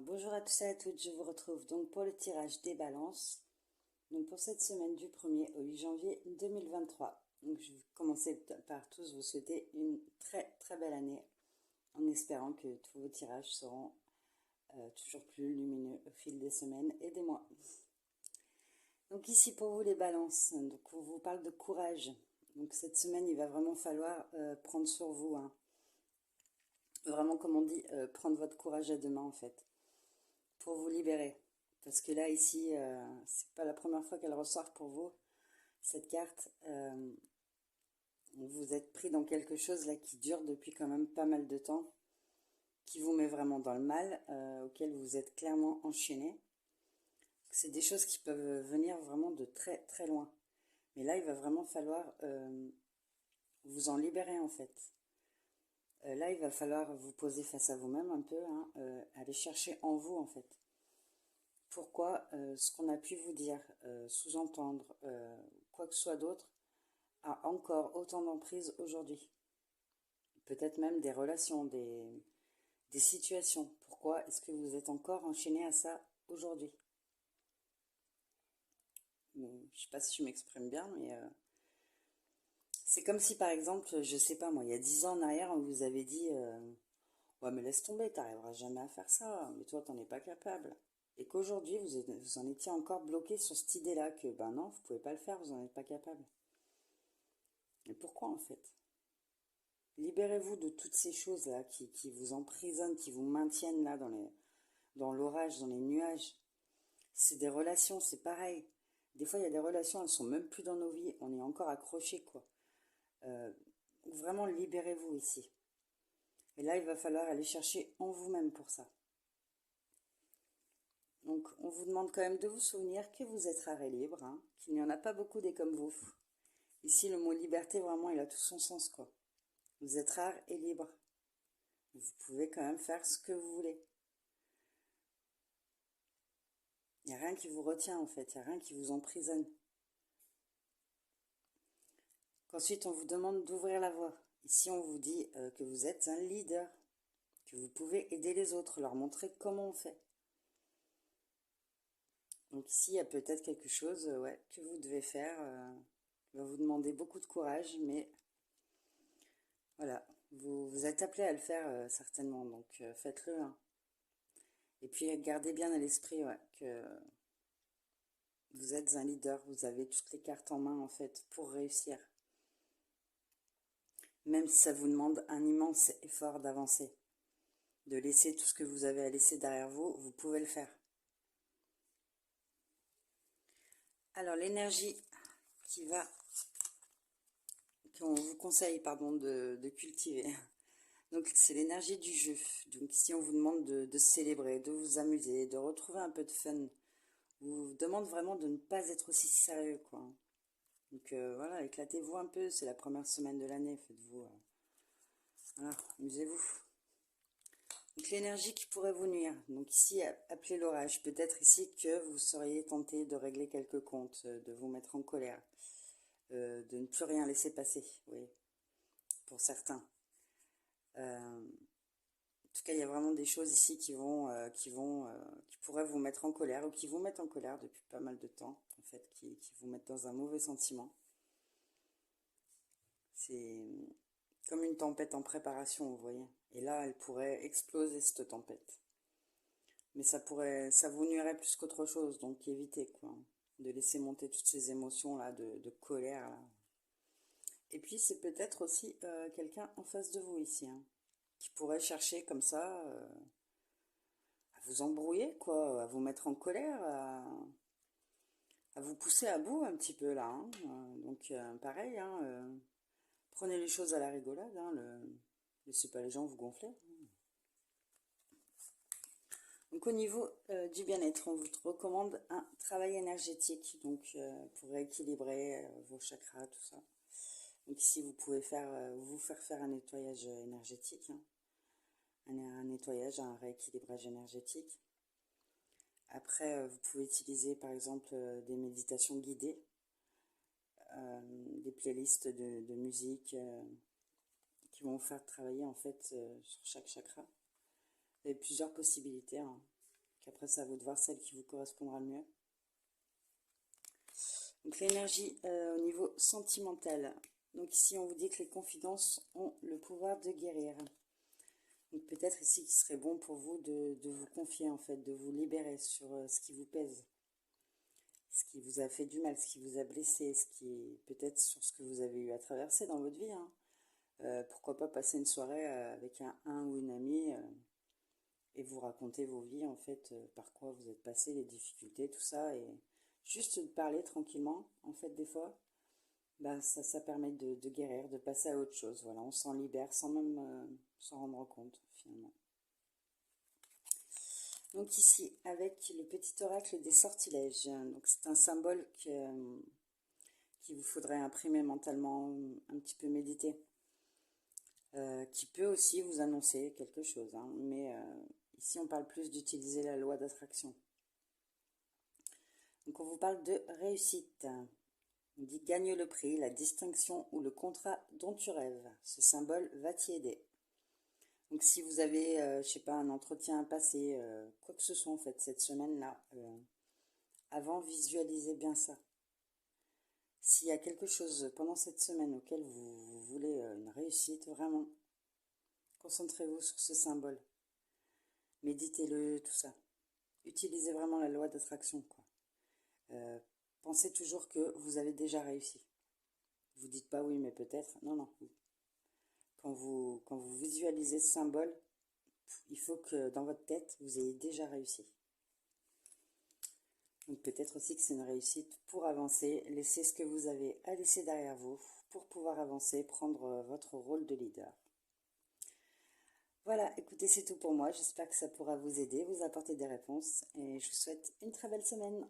Bonjour à tous et à toutes, je vous retrouve donc pour le tirage des balances. Donc pour cette semaine du 1er au 8 janvier 2023. Donc je vais commencer par tous vous souhaiter une très très belle année en espérant que tous vos tirages seront toujours plus lumineux au fil des semaines et des mois. Donc ici pour vous les balances, donc on vous parle de courage. Donc cette semaine il va vraiment falloir prendre sur vous, hein. Vraiment comme on dit, prendre votre courage à deux mains en fait. Pour vous libérer. Parce que là, ici, c'est pas la première fois qu'elle ressort pour vous, cette carte. Vous êtes pris dans quelque chose là qui dure depuis quand même pas mal de temps, qui vous met vraiment dans le mal, auquel vous êtes clairement enchaîné. C'est des choses qui peuvent venir vraiment de très très loin. Mais là, il va vraiment falloir vous en libérer en fait. Là, il va falloir vous poser face à vous-même un peu, hein, aller chercher en vous en fait. Pourquoi ce qu'on a pu vous dire, sous-entendre, quoi que ce soit d'autre, a encore autant d'emprise aujourd'hui. Peut-être même des relations, des situations. Pourquoi est-ce que vous êtes encore enchaîné à ça aujourd'hui? Bon, je ne sais pas si je m'exprime bien, mais c'est comme si par exemple, je sais pas moi, il y a 10 ans en arrière, on vous avait dit ouais mais laisse tomber, t'arriveras jamais à faire ça, mais toi t'en es pas capable. Et qu'aujourd'hui vous en étiez encore bloqué sur cette idée-là, que ben non, vous pouvez pas le faire, vous en êtes pas capable. Mais pourquoi en fait? Libérez-vous de toutes ces choses-là qui vous emprisonnent, qui vous maintiennent là dans l'orage, dans les nuages. C'est des relations, c'est pareil. Des fois, il y a des relations, elles sont même plus dans nos vies, on est encore accrochés, quoi. Euh, Vraiment, libérez-vous ici. Et là, il va falloir aller chercher en vous-même pour ça. Donc, on vous demande quand même de vous souvenir que vous êtes rare et libre, hein, qu'il n'y en a pas beaucoup des comme vous. Ici, le mot liberté, vraiment, il a tout son sens, quoi. Vous êtes rare et libre. Vous pouvez quand même faire ce que vous voulez. Il n'y a rien qui vous retient, en fait. Il n'y a rien qui vous emprisonne. Qu'ensuite, on vous demande d'ouvrir la voie. Ici, on vous dit que vous êtes un leader, que vous pouvez aider les autres, leur montrer comment on fait. Donc ici, il y a peut-être quelque chose ouais, que vous devez faire. Il va vous demander beaucoup de courage, mais voilà, vous êtes appelé à le faire certainement, donc faites-le, hein. Et puis gardez bien à l'esprit ouais, que vous êtes un leader, vous avez toutes les cartes en main en fait pour réussir. Même si ça vous demande un immense effort d'avancer, de laisser tout ce que vous avez à laisser derrière vous, vous pouvez le faire. Alors l'énergie qu'on vous conseille pardon, de cultiver, donc c'est l'énergie du jeu. Donc ici on vous demande de célébrer, de vous amuser, de retrouver un peu de fun. On vous demande vraiment de ne pas être aussi sérieux, quoi. Donc voilà, éclatez-vous un peu, c'est la première semaine de l'année, faites-vous, voilà, amusez-vous. Donc l'énergie qui pourrait vous nuire, donc ici appelez l'orage, peut-être ici que vous seriez tenté de régler quelques comptes, de vous mettre en colère, de ne plus rien laisser passer, oui, pour certains. En tout cas, il y a vraiment des choses ici qui pourraient vous mettre en colère ou qui vous mettent en colère depuis pas mal de temps, en fait, qui vous mettent dans un mauvais sentiment. C'est comme une tempête en préparation, vous voyez. Et là, elle pourrait exploser cette tempête. Mais ça vous nuirait plus qu'autre chose, donc évitez, quoi. De laisser monter toutes ces émotions-là, de colère, là. Et puis, c'est peut-être aussi quelqu'un en face de vous ici, hein, qui pourrait chercher comme ça à vous embrouiller, quoi, à vous mettre en colère, à vous pousser à bout un petit peu, là, hein. Donc, pareil, hein, prenez les choses à la rigolade, hein, laissez pas les gens vous gonfler. Donc au niveau du bien-être, on vous recommande un travail énergétique, donc pour rééquilibrer vos chakras, tout ça. Donc ici, vous pouvez vous faire un nettoyage énergétique, hein, un nettoyage, un rééquilibrage énergétique. Après, vous pouvez utiliser par exemple des méditations guidées, des playlists de musique qui vont vous faire travailler en fait sur chaque chakra. Vous avez plusieurs possibilités, hein. Qu'après, c'est à vous de voir celle qui vous correspondra le mieux. Donc l'énergie au niveau sentimental. Donc ici, on vous dit que les confidences ont le pouvoir de guérir. Donc peut-être ici qu'il serait bon pour vous de vous confier, en fait, de vous libérer sur ce qui vous pèse, ce qui vous a fait du mal, ce qui vous a blessé, ce qui peut-être sur ce que vous avez eu à traverser dans votre vie, hein. Pourquoi pas passer une soirée avec un ou une amie et vous raconter vos vies, en fait, par quoi vous êtes passé, les difficultés, tout ça, et juste de parler tranquillement, en fait, des fois, bah, ça permet de guérir, de passer à autre chose. Voilà, on s'en libère sans même s'en rendre compte, finalement. Donc ici, avec le petit oracle des sortilèges, donc c'est un symbole qu'il vous faudrait imprimer mentalement, un petit peu méditer, qui peut aussi vous annoncer quelque chose, hein, mais ici on parle plus d'utiliser la loi d'attraction. Donc on vous parle de réussite. On dit gagne le prix, la distinction ou le contrat dont tu rêves. Ce symbole va t'y aider. Donc si vous avez, je sais pas, un entretien à passer, quoi que ce soit en fait cette semaine-là, avant visualisez bien ça. S'il y a quelque chose pendant cette semaine auquel vous voulez une réussite, vraiment, concentrez-vous sur ce symbole. Méditez-le, tout ça. Utilisez vraiment la loi d'attraction, quoi. Pensez toujours que vous avez déjà réussi. Vous dites pas oui, mais peut-être. Non, non. Quand vous visualisez ce symbole, il faut que dans votre tête, vous ayez déjà réussi. Donc peut-être aussi que c'est une réussite pour avancer. Laissez ce que vous avez à laisser derrière vous pour pouvoir avancer, prendre votre rôle de leader. Voilà, écoutez, c'est tout pour moi. J'espère que ça pourra vous aider, vous apporter des réponses. Et je vous souhaite une très belle semaine.